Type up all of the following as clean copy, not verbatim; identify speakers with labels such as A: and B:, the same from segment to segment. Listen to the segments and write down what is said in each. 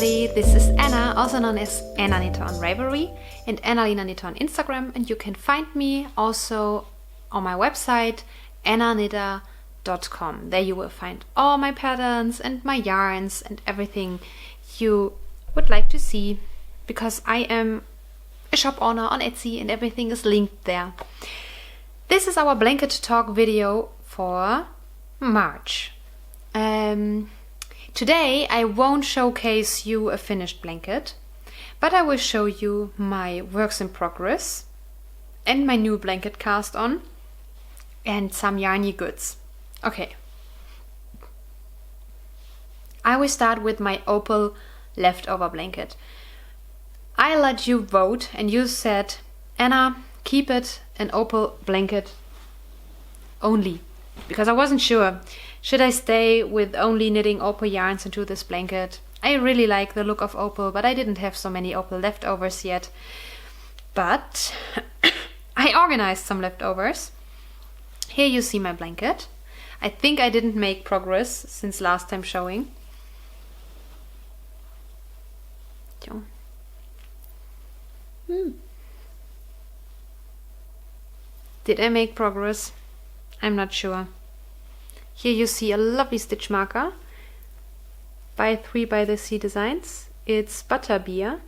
A: everybody, this is Anna, also known as Anna Knitter on Ravelry and Annalena Knitter on Instagram, and you can find me also on my website annaknitter.com. There you will find all my patterns and my yarns and everything you would like to see, because I am a shop owner on Etsy and everything is linked there. This is our blanket talk video for March. Today I won't showcase you a finished blanket, but I will show you my works in progress and my new blanket cast on and some yarny goods. Okay, I will start with my Opal leftover blanket. I let you vote and you said, Anna, keep it an Opal blanket only, because I wasn't sure. Should I stay with only knitting Opal yarns into this blanket? I really like the look of Opal, but I didn't have so many Opal leftovers yet. But I organized some leftovers. Here you see my blanket. I think I didn't make progress since last time showing. Did I make progress? I'm not sure. Here you see a lovely stitch marker by 3 by the Sea Designs. It's Butterbeer,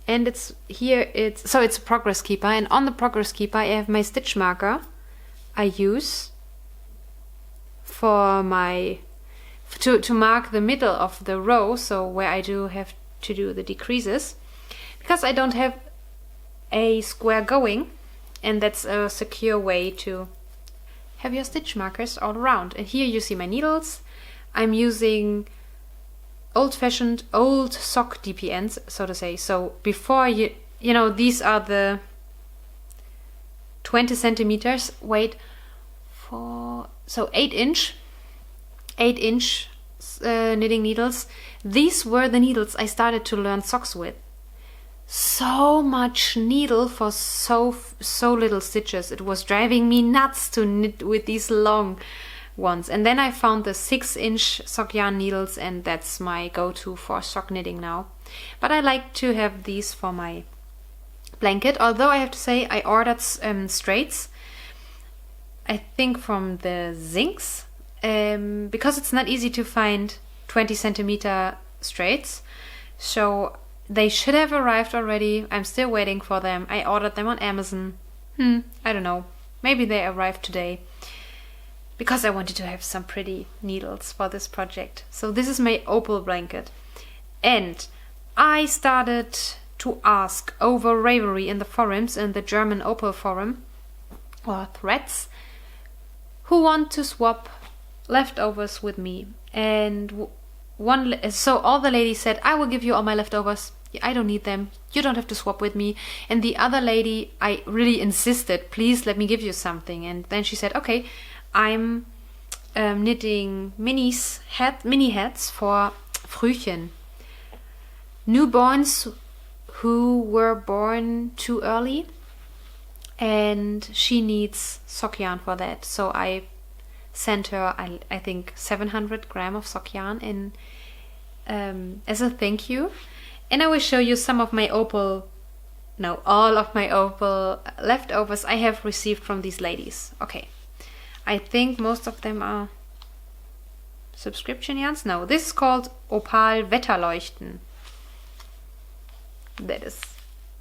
A: and it's a progress keeper, and on the progress keeper I have my stitch marker I use for my to mark the middle of the row, so where I do have to do the decreases, because I don't have a square going, and that's a secure way to have your stitch markers all around. And here you see my needles. I'm using old-fashioned old sock DPNs, so to say. So before you know, these are the 20 centimeters weight for, so 8-inch knitting needles. These were the needles I started to learn socks with. So much needle for so little stitches. It was driving me nuts to knit with these long ones. And then I found the 6-inch sock yarn needles, and that's my go-to for sock knitting now. But I like to have these for my blanket, although I have to say I ordered straights, I think from the Zincs, because it's not easy to find 20 centimeter straights. So they should have arrived already. I'm still waiting for them. I ordered them on Amazon. I don't know. Maybe they arrived today, because I wanted to have some pretty needles for this project. So this is my Opal blanket. And I started to ask over Ravelry in the forums, in the German Opal forum or threads, who want to swap leftovers with me. And so all the ladies said, I will give you all my leftovers. I don't need them. You don't have to swap with me. And the other lady, I really insisted, please let me give you something. And then she said, okay, I'm knitting mini hats for Frühchen. Newborns who were born too early, and she needs sock yarn for that. So I sent her, I think, 700 grams of sock yarn in as a thank you. And I will show you some of my Opal, no, all of my Opal leftovers I have received from these ladies. Okay, I think most of them are subscription yarns. No, this is called Opal Wetterleuchten. That is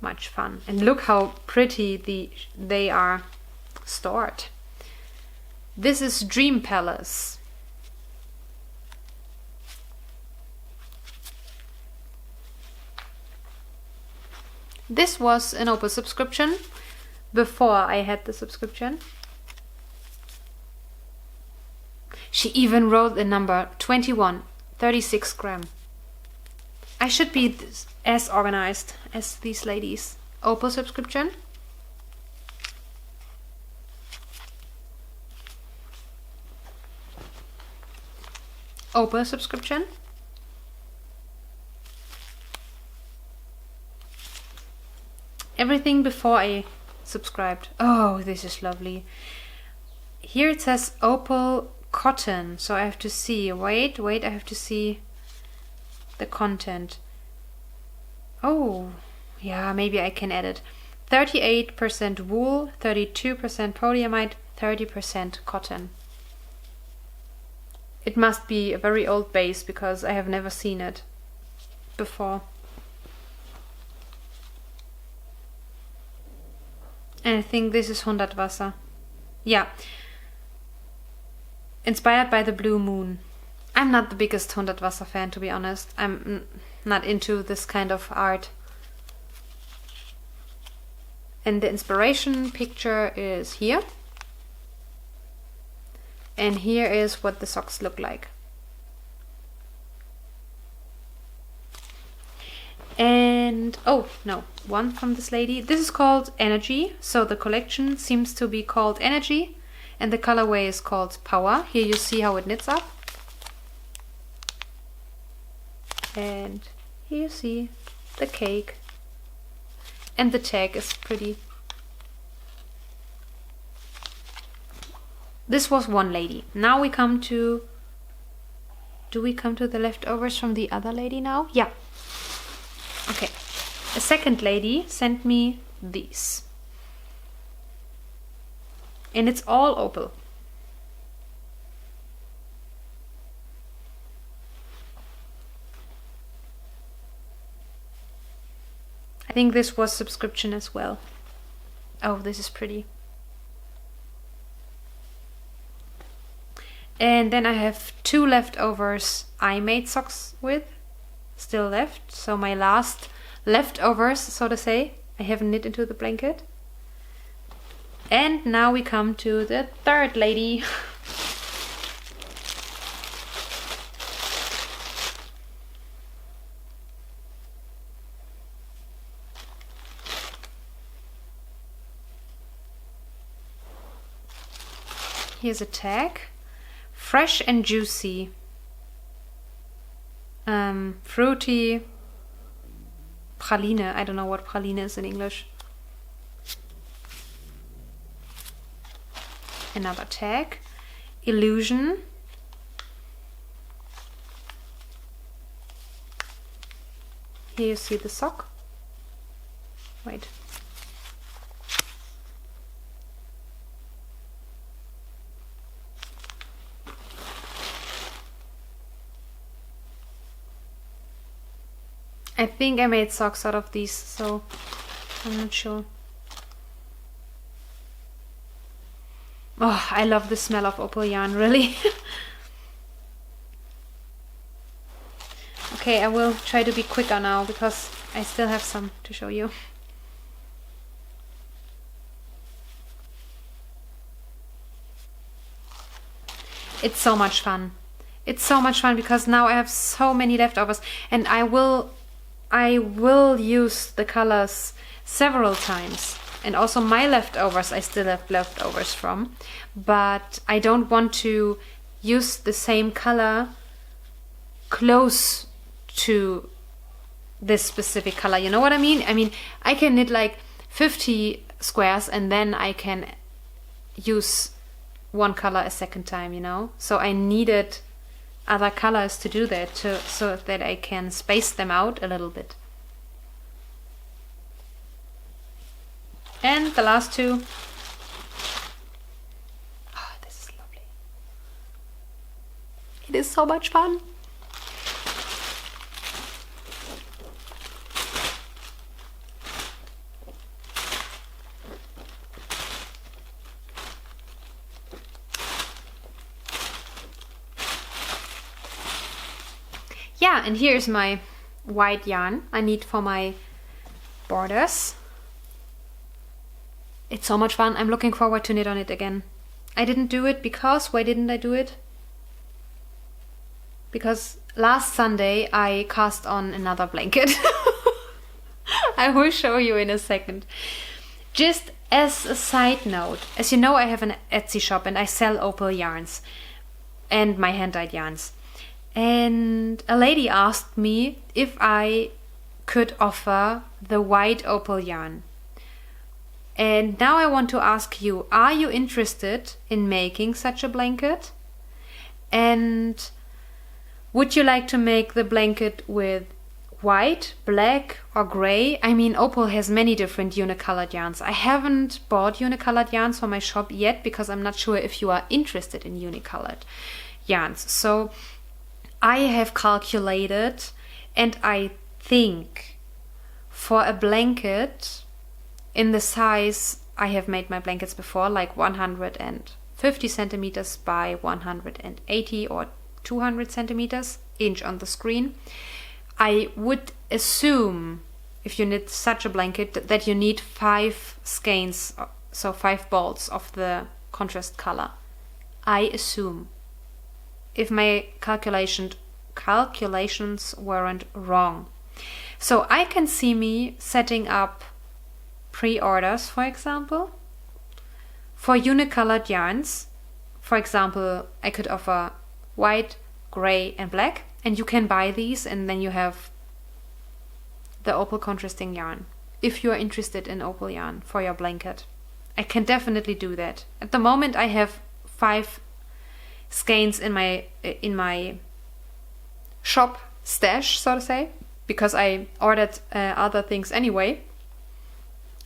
A: much fun. And look how pretty they are stored. This is Dream Palace. This was an Opal subscription before I had the subscription. She even wrote the number 21, 36 grams. I should be as organized as these ladies. Opal subscription. Opal subscription. Everything before I subscribed. Oh, this is lovely. Here it says Opal cotton, so I have to see. Wait, I have to see the content. Oh, yeah, maybe I can add it. 38% wool, 32% polyamide, 30% cotton. It must be a very old base because I have never seen it before. And I think this is 100 Wasser. Yeah. Inspired by the blue moon. I'm not the biggest 100 Wasser fan, to be honest. I'm not into this kind of art. And the inspiration picture is here. And here is what the socks look like. And, oh no, one from this lady. This is called Energy. So the collection seems to be called Energy. And the colorway is called Power. Here you see how it knits up. And here you see the cake. And the tag is pretty. This was one lady. Now we come to... Do we come to the leftovers from the other lady now? Yeah. Okay. A second lady sent me these. And it's all opal. I think this was subscription as well. Oh, this is pretty. And then I have two leftovers I made socks with, still left. So my last leftovers, so to say, I haven't knit into the blanket. And now we come to the third lady. Here's a tag. Fresh and juicy. Fruity. Praline. I don't know what praline is in English. Another tag. Illusion. Here you see the sock. Wait. I think I made socks out of these, so I'm not sure. Oh, I love the smell of opal yarn, really. Okay, I will try to be quicker now because I still have some to show you. It's so much fun. It's so much fun because now I have so many leftovers, and I will use the colors several times. And also my leftovers, I still have leftovers from. But I don't want to use the same color close to this specific color. You know what I mean? I mean, I can knit like 50 squares and then I can use one color a second time, you know? So I needed other colors to do that, so that I can space them out a little bit. And the last two. Oh, this is lovely. It is so much fun. Yeah, and here's my white yarn I need for my borders. It's so much fun. I'm looking forward to knit on it again. I didn't do it because... Why didn't I do it? Because last Sunday I cast on another blanket. I will show you in a second. Just as a side note, as you know, I have an Etsy shop and I sell opal yarns and my hand-dyed yarns. And a lady asked me if I could offer the white opal yarn. And now I want to ask you, are you interested in making such a blanket? And Would you like to make the blanket with white, black or gray? I mean, Opal has many different unicolored yarns. I haven't bought unicolored yarns for my shop yet because I'm not sure if you are interested in unicolored yarns. So I have calculated, and I think for a blanket in the size I have made my blankets before, like 150 centimeters by 180 or 200 centimeters inch on the screen, I would assume if you knit such a blanket that you need 5 skeins, so 5 balls of the contrast color. I assume, if my calculations weren't wrong. So I can see me setting up pre-orders, for example, for unicolored yarns. For example, I could offer white, gray and black, and you can buy these and then you have the Opal contrasting yarn if you are interested in Opal yarn for your blanket. I can definitely do that. At the moment I have 5 skeins in my shop stash, so to say, because I ordered other things anyway.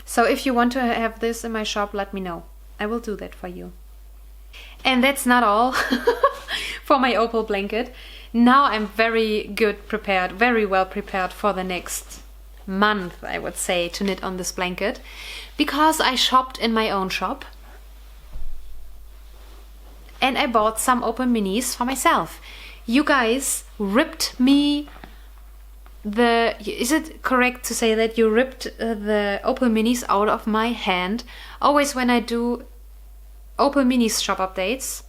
A: So if you want to have this in my shop, let me know. I will do that for you. And that's not all for my Opal blanket. Now I'm very well prepared for the next month, I would say, to knit on this blanket, because I shopped in my own shop and I bought some Opal minis for myself. You guys ripped me is it correct to say that you ripped the Opal minis out of my hand? Always when I do Opal minis shop updates,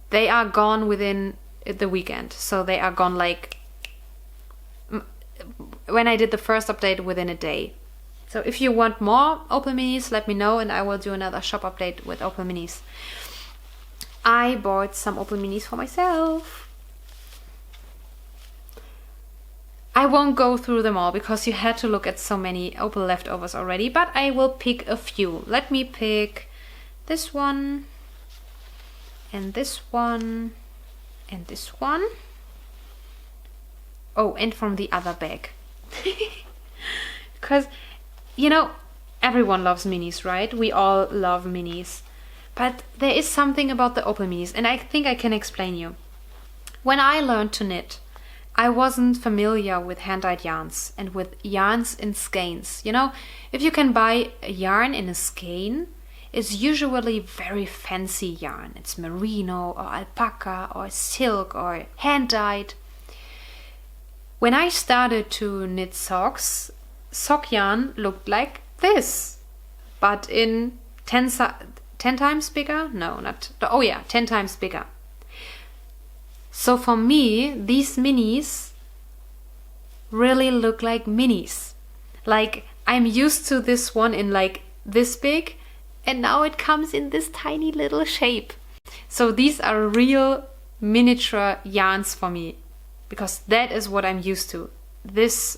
A: they are gone within the weekend. So they are gone, like when I did the first update, within a day. So if you want more Opal minis, let me know and I will do another shop update with Opal minis. I bought some Opal minis for myself. I won't go through them all because you had to look at so many Opal leftovers already, but I will pick a few. Let me pick this one and this one and this one. Oh, and from the other bag. Because, you know, everyone loves minis, right? We all love minis. But there is something about the Opal minis, and I think I can explain you. When I learned to knit, I wasn't familiar with hand-dyed yarns and with yarns in skeins. You know, if you can buy a yarn in a skein, it's usually very fancy yarn. It's merino or alpaca or silk or hand-dyed. When I started to knit socks, sock yarn looked like this, but in 10 times bigger? No, not, oh yeah, 10 times bigger. So for me, these minis really look like minis. Like, I'm used to this one in like this big, and now it comes in this tiny little shape. So these are real miniature yarns for me, because that is what I'm used to. This,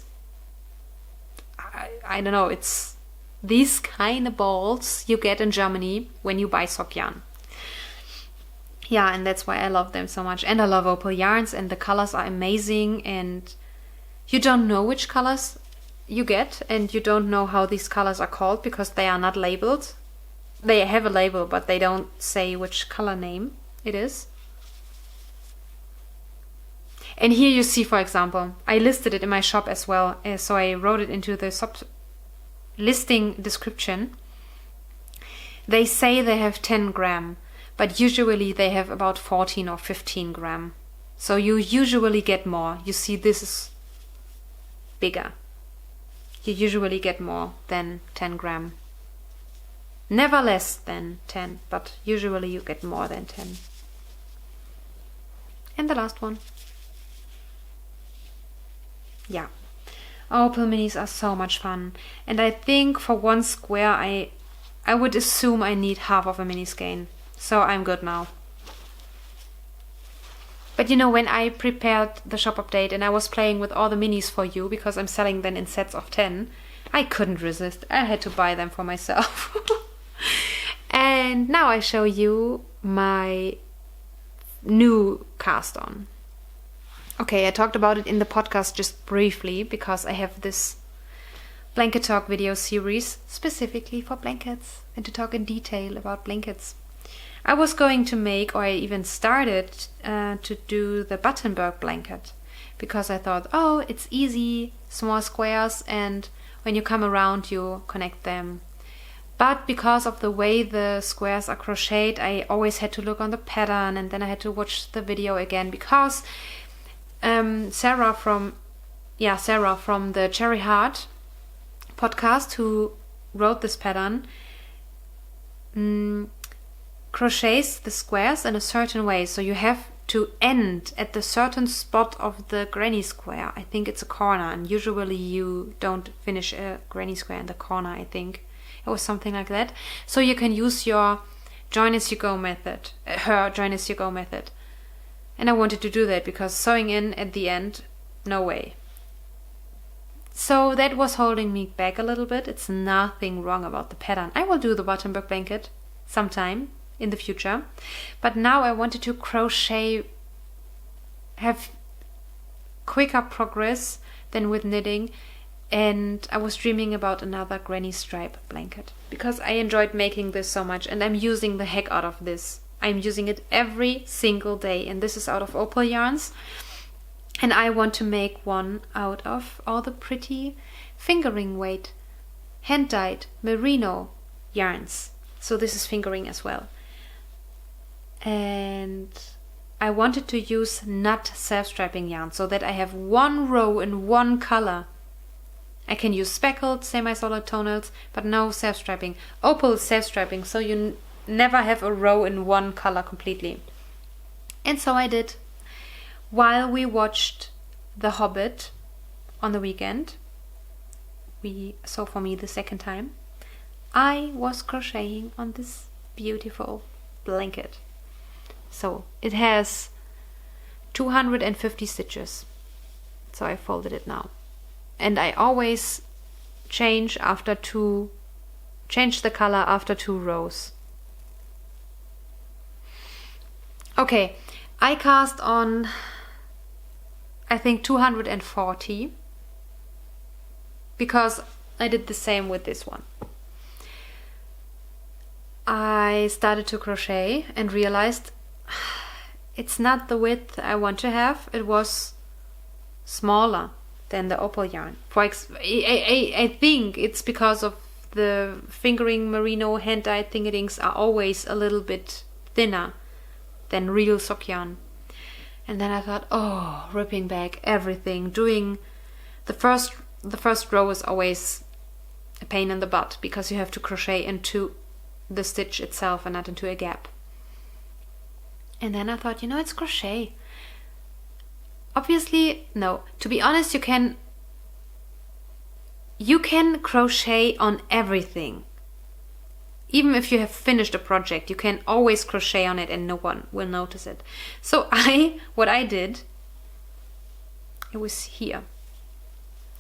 A: I don't know, it's these kind of balls you get in Germany when you buy sock yarn. Yeah, and that's why I love them so much. And I love Opal yarns, and the colors are amazing, and you don't know which colors you get, and you don't know how these colors are called because they are not labeled. They have a label, but they don't say which color name it is. And here you see, for example, I listed it in my shop as well, so I wrote it into the listing description. They say they have 10 gram. But usually they have about 14 or 15 gram. So you usually get more. You see, this is bigger. You usually get more than 10 gram. Never less than 10, but usually you get more than 10. And the last one. Yeah. Opal minis are so much fun. And I think for one square I would assume I need half of a mini skein. So I'm good now. But you know, when I prepared the shop update and I was playing with all the minis for you, because I'm selling them in sets of 10, I couldn't resist. I had to buy them for myself. And now I show you my new cast on. Okay, I talked about it in the podcast just briefly because I have this blanket talk video series specifically for blankets and to talk in detail about blankets. I was going to make, or I even started to do the Battenberg blanket because I thought, oh, it's easy, small squares, and when you come around you connect them. But because of the way the squares are crocheted, I always had to look on the pattern, and then I had to watch the video again because Sarah from the Cherry Heart podcast, who wrote this pattern, crochets the squares in a certain way. So you have to end at the certain spot of the granny square. I think it's a corner, and usually you don't finish a granny square in the corner. I think it was something like that. So you can use your join as you go method, her join as you go method. And I wanted to do that because sewing in at the end, no way. So that was holding me back a little bit. It's nothing wrong about the pattern. I will do the Battenberg blanket sometime in the future. But now I wanted to crochet, have quicker progress than with knitting. And I was dreaming about another granny stripe blanket because I enjoyed making this so much, and I'm using the heck out of this. I'm using it every single day, and this is out of Opal yarns, and I want to make one out of all the pretty fingering weight hand-dyed merino yarns. So this is fingering as well, and I wanted to use not self-striping yarn so that I have one row in one color. I can use speckled, semi-solid tonals, but no self-striping. Opal is self-striping, so you never have a row in one color completely. And so I did. While we watched The Hobbit on the weekend, so for me the second time, I was crocheting on this beautiful blanket. So it has 250 stitches. So I folded it now. And I always change the color after 2 rows. Okay, I cast on, I think, 240 because I did the same with this one. I started to crochet and realized it's not the width I want to have. It was smaller than the Opal yarn. I think it's because of the fingering merino hand-dyed thingadings are always a little bit thinner than real sock yarn. And then I thought, oh, ripping back everything, doing the first row is always a pain in the butt because you have to crochet into the stitch itself and not into a gap. And then I thought, it's crochet. Obviously, no. To be honest, you can crochet on everything. Even if you have finished a project, you can always crochet on it and no one will notice it. So what I did, it was here.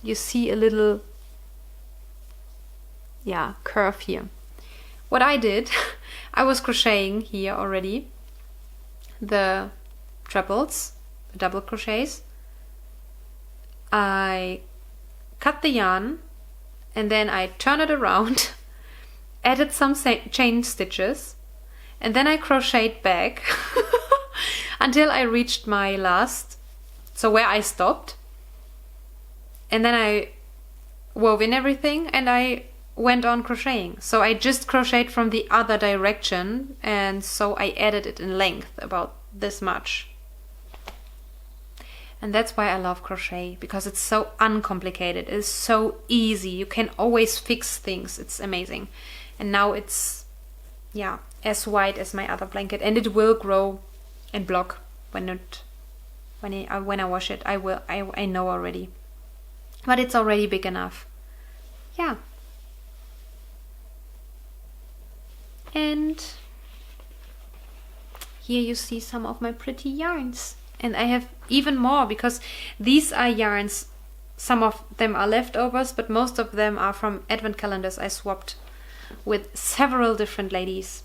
A: You see a little, curve here. What I did, I was crocheting here already the trebles, the double crochets. I cut the yarn and then I turn it around, added some chain stitches, and then I crocheted back until I reached my last, so where I stopped, and then I wove in everything and I went on crocheting. So I just crocheted from the other direction, and so I added it in length, about this much. And that's why I love crochet, because it's so uncomplicated. It's so easy. You can always fix things. It's amazing. And now it's, as wide as my other blanket, and it will grow and block when I wash it. I know already, but it's already big enough. Yeah. And here you see some of my pretty yarns. And I have even more, because these are yarns. Some of them are leftovers, but most of them are from advent calendars I swapped with several different ladies.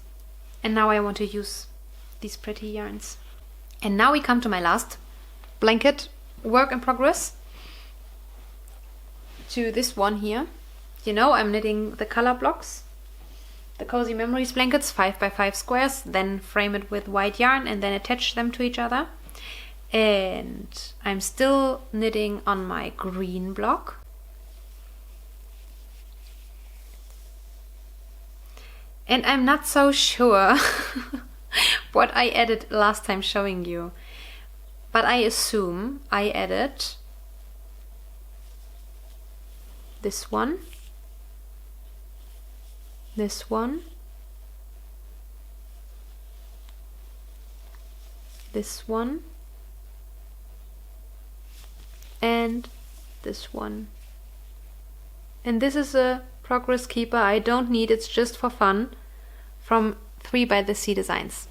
A: And now I want to use these pretty yarns. And now we come to my last blanket work in progress to this one here. You know, I'm knitting the color blocks, the Cozy Memories blankets, 5x5 squares, then frame it with white yarn and then attach them to each other. And I'm still knitting on my green block. And I'm not so sure what I added last time showing you, but I assume I added this one, this one, this one, and this one. And this is a progress keeper I don't need, it's just for fun, from 3 by the Sea Designs.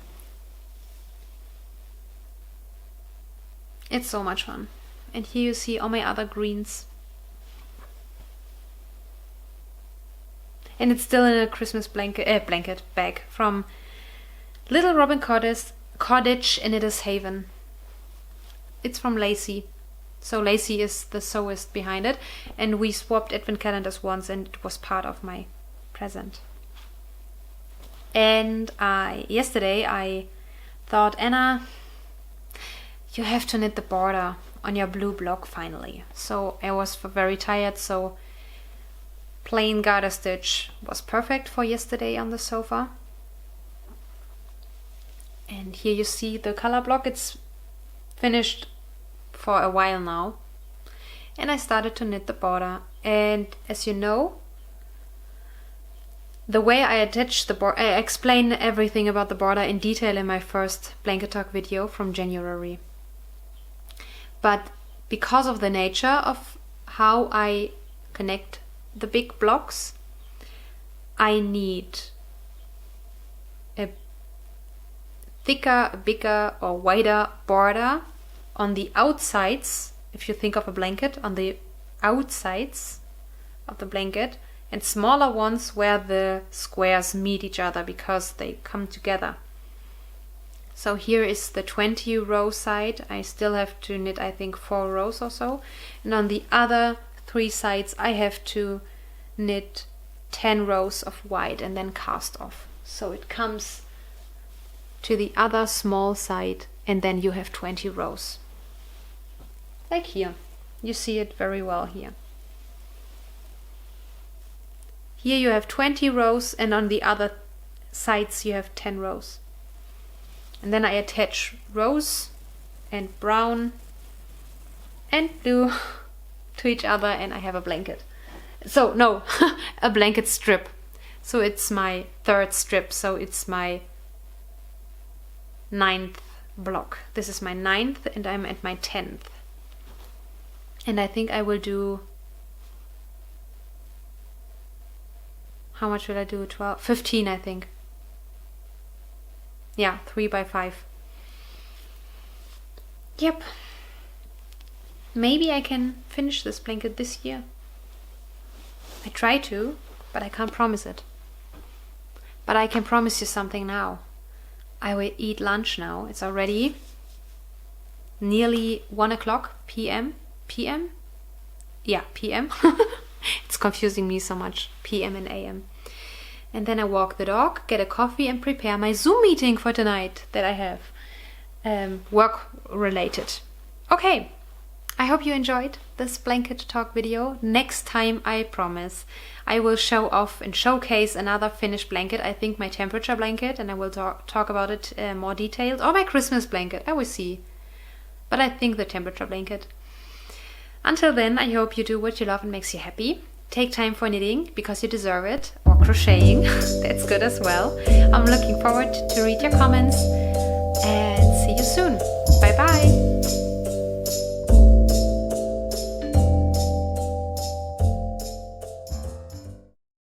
A: It's so much fun. And here you see all my other greens. And it's still in a Christmas blanket bag from Little Robin Cottage in Knitter's Haven. It's from Lacey. So Lacey is the sewist behind it, and we swapped advent calendars once and it was part of my present. And yesterday I thought, Anna, you have to knit the border on your blue block finally. So I was very tired, so plain garter stitch was perfect for yesterday on the sofa. And here you see the color block. It's finished for a while now. And I started to knit the border. And as you know, the way I attach the border, I explain everything about the border in detail in my first Blanket Talk video from January. But because of the nature of how I connect the big blocks, I need a thicker, bigger or wider border on the outsides, if you think of a blanket, on the outsides of the blanket, and smaller ones where the squares meet each other because they come together. So here is the 20 row side. I still have to knit, I think, 4 rows or so. And on the other 3 sides I have to knit 10 rows of white and then cast off. So it comes to the other small side and then you have 20 rows. Like here. You see it very well here. Here you have 20 rows and on the other sides you have 10 rows. And then I attach rose and brown and blue to each other and I have a blanket. So no, a blanket strip. So it's my 3rd strip, so it's my 9th block. This is my 9th and I'm at my 10th. And I think I will do, how much will I do? 12, 15 I think. Yeah, 3 by 5. Yep. Maybe I can finish this blanket this year. I try to, but I can't promise it. But I can promise you something now. I will eat lunch now. It's already nearly 1 o'clock p.m. p.m.? Yeah, p.m. It's confusing me so much. p.m. and a.m. And then I walk the dog, get a coffee and prepare my Zoom meeting for tonight that I have, work related. Okay, I hope you enjoyed this Blanket Talk video. Next time, I promise, I will show off and showcase another finished blanket. I think my temperature blanket, and I will talk about it more detailed. Or my Christmas blanket, I will see. But I think the temperature blanket. Until then, I hope you do what you love and makes you happy. Take time for knitting because you deserve it, or crocheting, that's good as well. I'm looking forward to read your comments and see you soon. Bye bye!